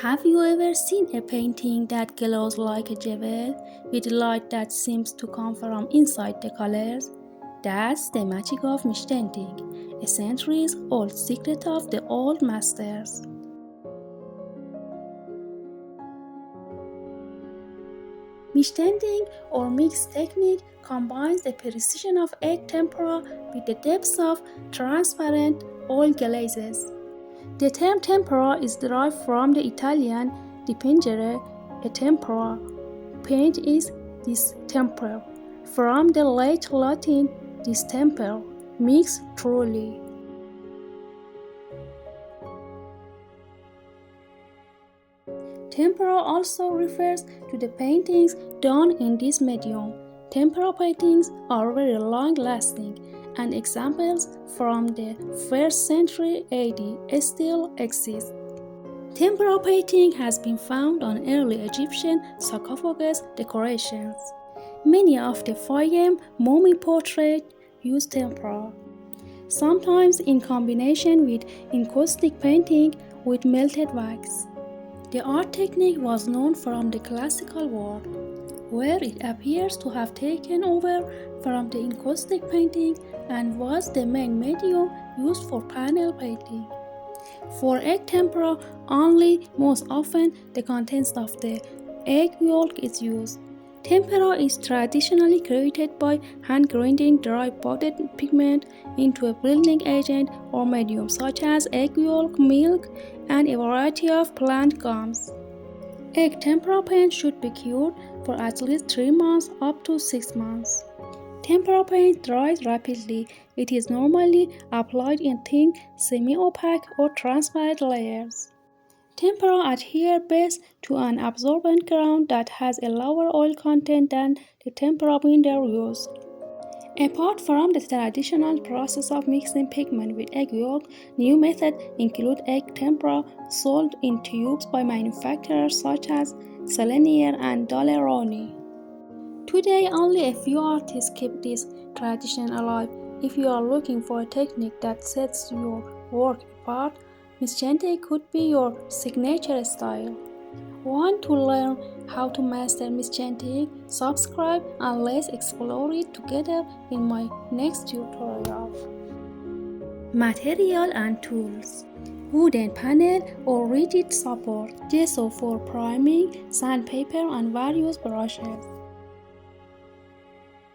Have you ever seen a painting that glows like a jewel with light that seems to come from inside the colors? That's the magic of Mischtechnik, a centuries-old secret of the old masters. Mischtechnik or mixed technique combines the precision of Eyck tempera with the depth of transparent oil glazes. The term tempera is derived from the Italian dipingere e tempera. Paint is distemper. From the late Latin distemper, mix truly. Tempera also refers to the paintings done in this medium. Tempera paintings are very long-lasting, and examples from the 1st century AD still exist. Tempera painting has been found on early Egyptian sarcophagus decorations. Many of the Fayum mummy portraits use tempera, sometimes in combination with encaustic painting with melted wax. The art technique was known from the classical world, where it appears to have taken over from the encaustic painting and was the main medium used for panel painting. For egg tempera only, most often the contents of the egg yolk is used. Tempera is traditionally created by hand-grinding dry powdered pigment into a blending agent or medium such as egg yolk, milk, and a variety of plant gums. Egg tempera paint should be cured for at least 3 months up to 6 months. Tempera paint dries rapidly. It is normally applied in thin, semi-opaque or transparent layers. Tempera adhere best to an absorbent ground that has a lower oil content than the tempera binder used. Apart from the traditional process of mixing pigment with egg yolk, new methods include egg tempera sold in tubes by manufacturers such as Selenier and Daleroni. Today, only a few artists keep this tradition alive. If you are looking for a technique that sets your work apart, Mischtechnik could be your signature style. Want to learn how to master Mischtechnik? Subscribe and let's explore it together in my next tutorial. Material and tools: wooden panel or rigid support, gesso for priming, sandpaper and various brushes,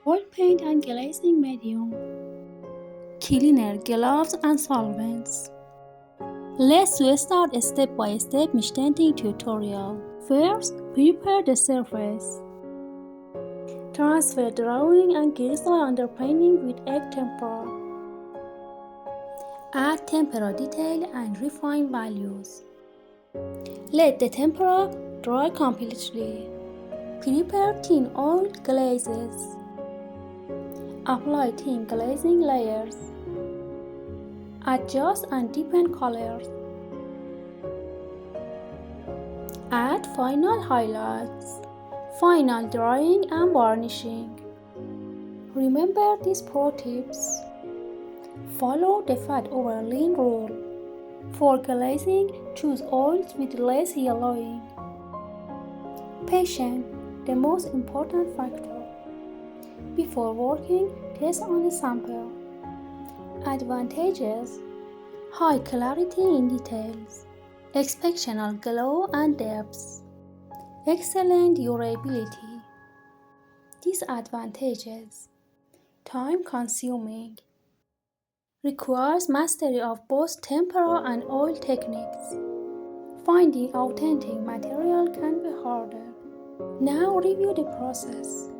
oil paint and glazing medium, cleaner, gloves and solvents. Let's start a step-by-step Mischtechnik tutorial. First, prepare the surface. Transfer drawing and grisaille underpainting with egg tempera. Add tempera detail and refine values. Let the tempera dry completely. Prepare thin oil glazes. Apply thin glazing layers. Adjust and deepen colors. Add final highlights, final drying and varnishing. Remember these pro tips. Follow the fat over lean rule. For glazing, choose oils with less yellowing. Patience, the most important factor. Before working, test on a sample. Advantages: high clarity in details, exceptional glow and depth, excellent durability. Disadvantages: time consuming, requires mastery of both tempera and oil techniques. Finding authentic material can be harder. Now review the process.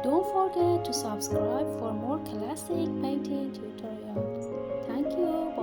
Don't forget to subscribe for more classic painting tutorials. Thank you.